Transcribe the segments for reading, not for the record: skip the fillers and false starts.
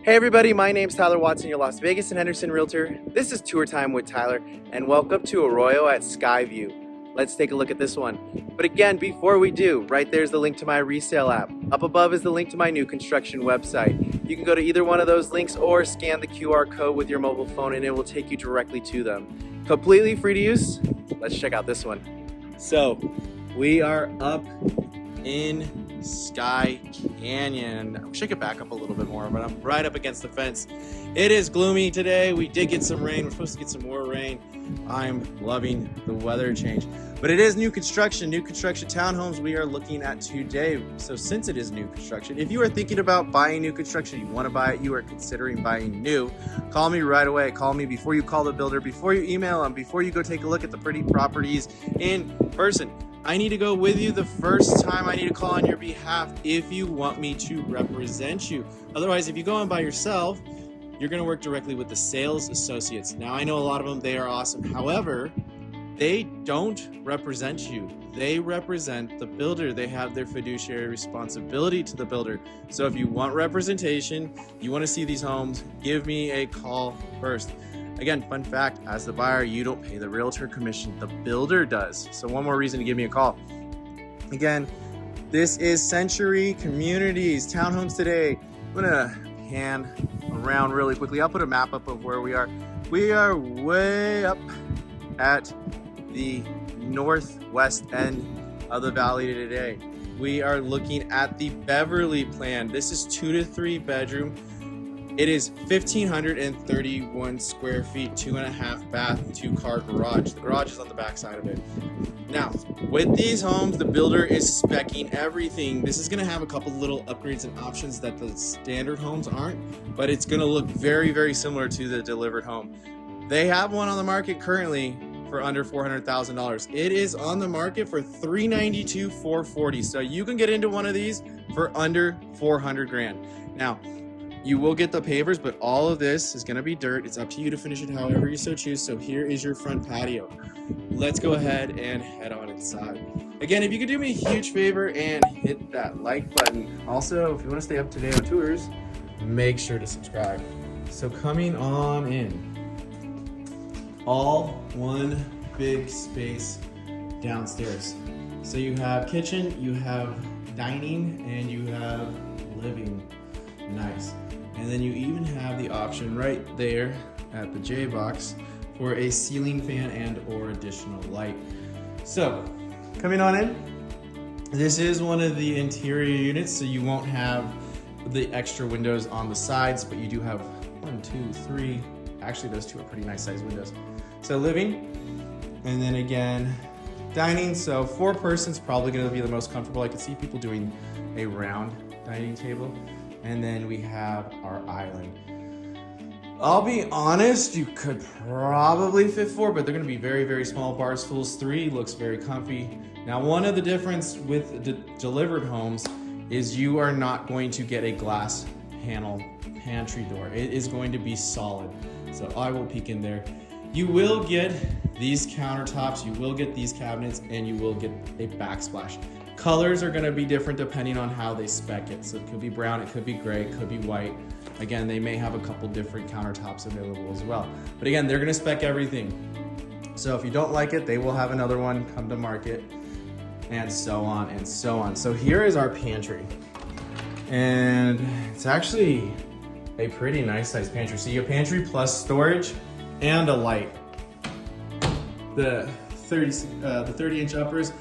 Hey everybody, my name's Tyler Watson, your Las Vegas and Henderson Realtor. This is Tour Time with Tyler, and welcome to Arroyo at Skyeview. Let's take a look at this one. But again, before we do, right there's the link to my resale app. Up above is the link to my new construction website. You can go to either one of those links or scan the QR code with your mobile phone and it will take you directly to them. Completely free to use. Let's check out this one. So, we are up in Sky Canyon. I wish I could back up a little bit more, but I'm right up against the fence. It is gloomy today. We did get some rain. We're supposed to get some more rain. I'm loving the weather change. But it is new construction townhomes we are looking at today. So since it is new construction, if you are thinking about buying new construction, you want to buy it, you are considering buying new, call me right away. Call me before you call the builder, before you email them, before you go take a look at the pretty properties in person. I need to go with you the first time. I need to call on your behalf if you want me to represent you. Otherwise, if you go on by yourself, you're going to work directly with the sales associates. Now, I know a lot of them, they are awesome. However, they don't represent you. They represent the builder. They have their fiduciary responsibility to the builder. So if you want representation, you want to see these homes, give me a call first. Again, fun fact, as the buyer, you don't pay the realtor commission, the builder does. So one more reason to give me a call. Again, this is Century Communities Townhomes today. I'm gonna pan around really quickly. I'll put a map up of where we are. We are way up at the northwest end of the valley today. We are looking at the Beverly plan. This is 2 to 3 bedroom. It is 1,531 square feet, 2.5 bath, 2-car garage. The garage is on the back side of it. Now, with these homes, the builder is speccing everything. This is gonna have a couple little upgrades and options that the standard homes aren't, but it's gonna look very, very similar to the delivered home. They have one on the market currently for under $400,000. It is on the market for $392,440. So you can get into one of these for under 400 grand. Now, you will get the pavers, but all of this is gonna be dirt. It's up to you to finish it however you so choose. So here is your front patio. Let's go ahead and head on inside. Again, if you could do me a huge favor and hit that like button. Also, if you wanna stay up to date on tours, make sure to subscribe. So coming on in, all one big space downstairs. So you have kitchen, you have dining, and you have living. Nice. And then you even have the option right there at the J box for a ceiling fan and or additional light. So coming on in, this is one of the interior units, so you won't have the extra windows on the sides, but you do have 1, 2, 3. Actually, those two are pretty nice sized windows. So living, and then again, dining. So 4 persons probably gonna be the most comfortable. I could see people doing a round dining table. And then we have our island. I'll be honest, you could probably fit 4, but they're gonna be very, very small. Bar stools 3, looks very comfy. Now, one of the difference with the delivered homes is you are not going to get a glass panel pantry door. It is going to be solid. So I will peek in there. You will get these countertops, you will get these cabinets, and you will get a backsplash. Colors are gonna be different depending on how they spec it. So it could be brown, it could be gray, it could be white. Again, they may have a couple different countertops available as well. But again, they're gonna spec everything. So if you don't like it, they will have another one come to market, and so on and so on. So here is our pantry. And it's actually a pretty nice sized pantry. So you have pantry plus storage and a light. The 30-inch uppers.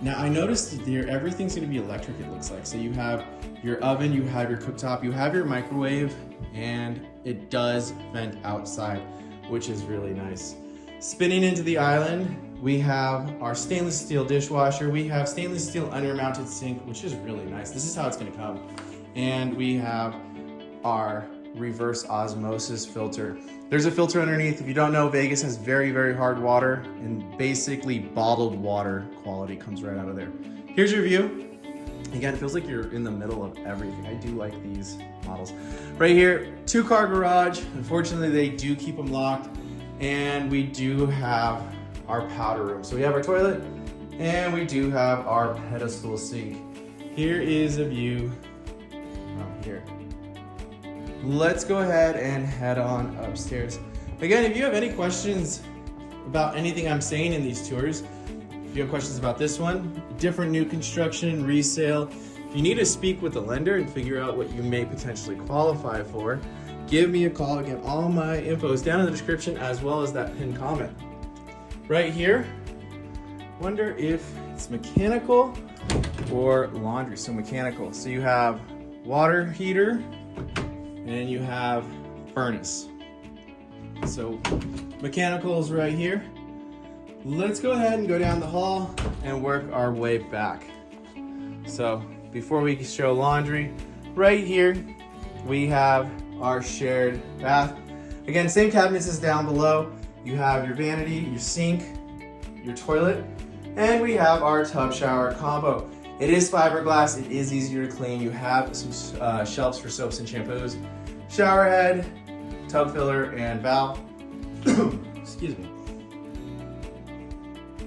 Now I noticed here everything's gonna be electric, it looks like. So you have your oven, you have your cooktop, you have your microwave, and it does vent outside, which is really nice. Spinning into the island, we have our stainless steel dishwasher, we have stainless steel undermounted sink, which is really nice. This is how it's gonna come. And we have our reverse osmosis filter. There's a filter underneath. If you don't know, Vegas has very, very hard water, and basically bottled water quality comes right out of there. Here's your view. Again, it feels like you're in the middle of everything. I do like these models. Right here, 2-car garage. Unfortunately, they do keep them locked. And we do have our powder room. So we have our toilet, and we do have our pedestal sink. Here is a view from here. let's go ahead and head on upstairs. Again, if you have any questions about anything I'm saying in these tours, if you have questions about this one, different new construction, resale, if you need to speak with the lender and figure out what you may potentially qualify for, give me a call. Again, all my info is down in the description as well as that pinned comment. Right here, wonder if it's mechanical or laundry. So mechanical. So you have water heater and you have furnace. So mechanical is right here. Let's go ahead and go down the hall and work our way back. So before we show laundry, right here we have our shared bath. Again, same cabinets as down below. You have your vanity, your sink, your toilet, and we have our tub shower combo. It is fiberglass, it is easier to clean. You have some shelves for soaps and shampoos, shower head, tub filler, and valve. Excuse me.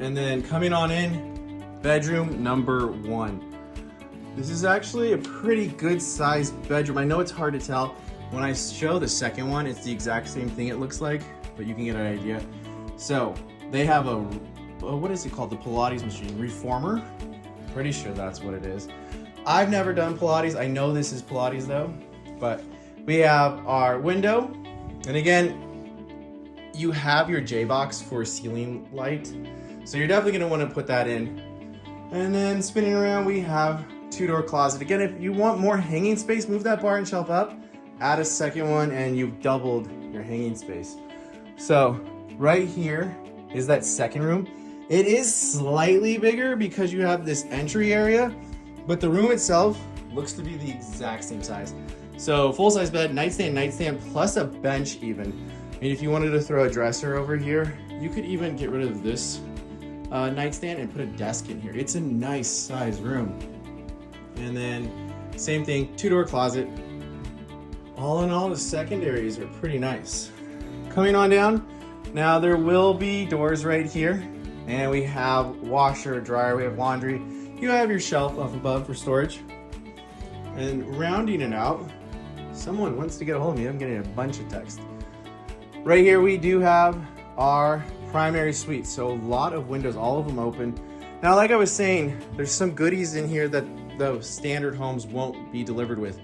And then coming on in, bedroom number 1. This is actually a pretty good sized bedroom. I know it's hard to tell. When I show the second one, it's the exact same thing it looks like, but you can get an idea. So they have a what is it called? The Pilates machine, reformer. Pretty sure that's what it is. I've never done Pilates. I know this is Pilates though, but we have our window. And again, you have your J-box for ceiling light. So you're definitely gonna wanna put that in. And then spinning around, we have 2-door closet. Again, if you want more hanging space, move that bar and shelf up, add a second one, and you've doubled your hanging space. So right here is that second room. It is slightly bigger because you have this entry area, but the room itself looks to be the exact same size. So full-size bed, nightstand, plus a bench even. I mean, if you wanted to throw a dresser over here, you could even get rid of this nightstand and put a desk in here. It's a nice size room. And then same thing, 2-door closet. All in all, the secondaries are pretty nice. Coming on down, now there will be doors right here, and we have washer, dryer, we have laundry. You have your shelf up above for storage. And rounding it out, someone wants to get a hold of me. I'm getting a bunch of text. Right here we do have our primary suite. So a lot of windows, all of them open. Now, like I was saying, there's some goodies in here that the standard homes won't be delivered with.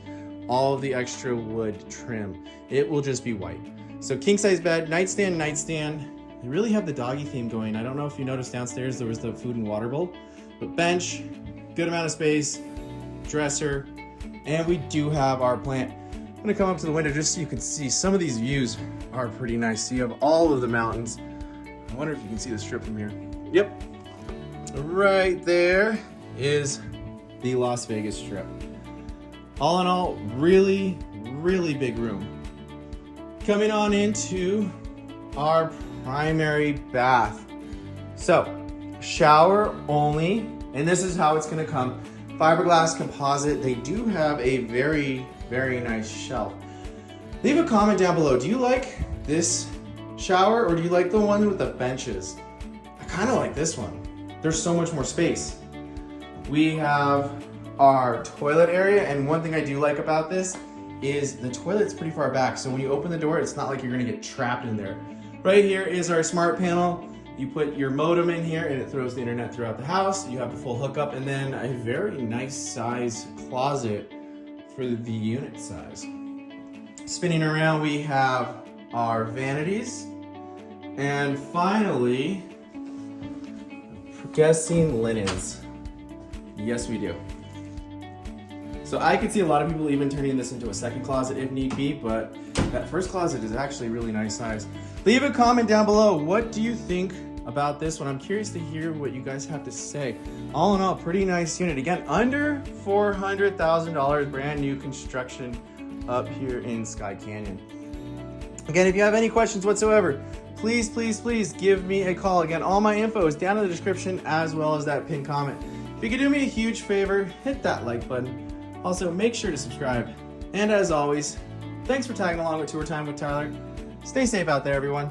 All of the extra wood trim. It will just be white. So king size bed, nightstand. They really have the doggy theme going. I don't know if you noticed downstairs there was the food and water bowl, but bench, good amount of space, dresser, and we do have our plant. I'm gonna come up to the window just so you can see some of these views are pretty nice. So you have all of the mountains. I wonder if you can see the strip from here. Yep. Right there is the Las Vegas Strip. All in all, really, really big room. Coming on into our primary bath. So, shower only, and this is how it's gonna come. Fiberglass composite. They do have a very, very nice shelf. Leave a comment down below. Do you like this shower or do you like the one with the benches? I kind of like this one. There's so much more space. We have our toilet area, and one thing I do like about this is the toilet's pretty far back, so when you open the door, it's not like you're gonna get trapped in there. Right here is our smart panel. You put your modem in here and it throws the internet throughout the house. You have the full hookup, and then a very nice size closet for the unit size. Spinning around, we have our vanities, and finally, guessing linens. Yes, we do. So I could see a lot of people even turning this into a second closet if need be, but that first closet is actually really nice size. Leave a comment down below. What do you think about this one? I'm curious to hear what you guys have to say. All in all, pretty nice unit. Again, under $400,000, brand new construction up here in Sky Canyon. Again, if you have any questions whatsoever, please, please, please give me a call. Again, all my info is down in the description as well as that pinned comment. If you could do me a huge favor, hit that like button. Also, make sure to subscribe. And as always, thanks for tagging along with Tour Time with Tyler. Stay safe out there, everyone.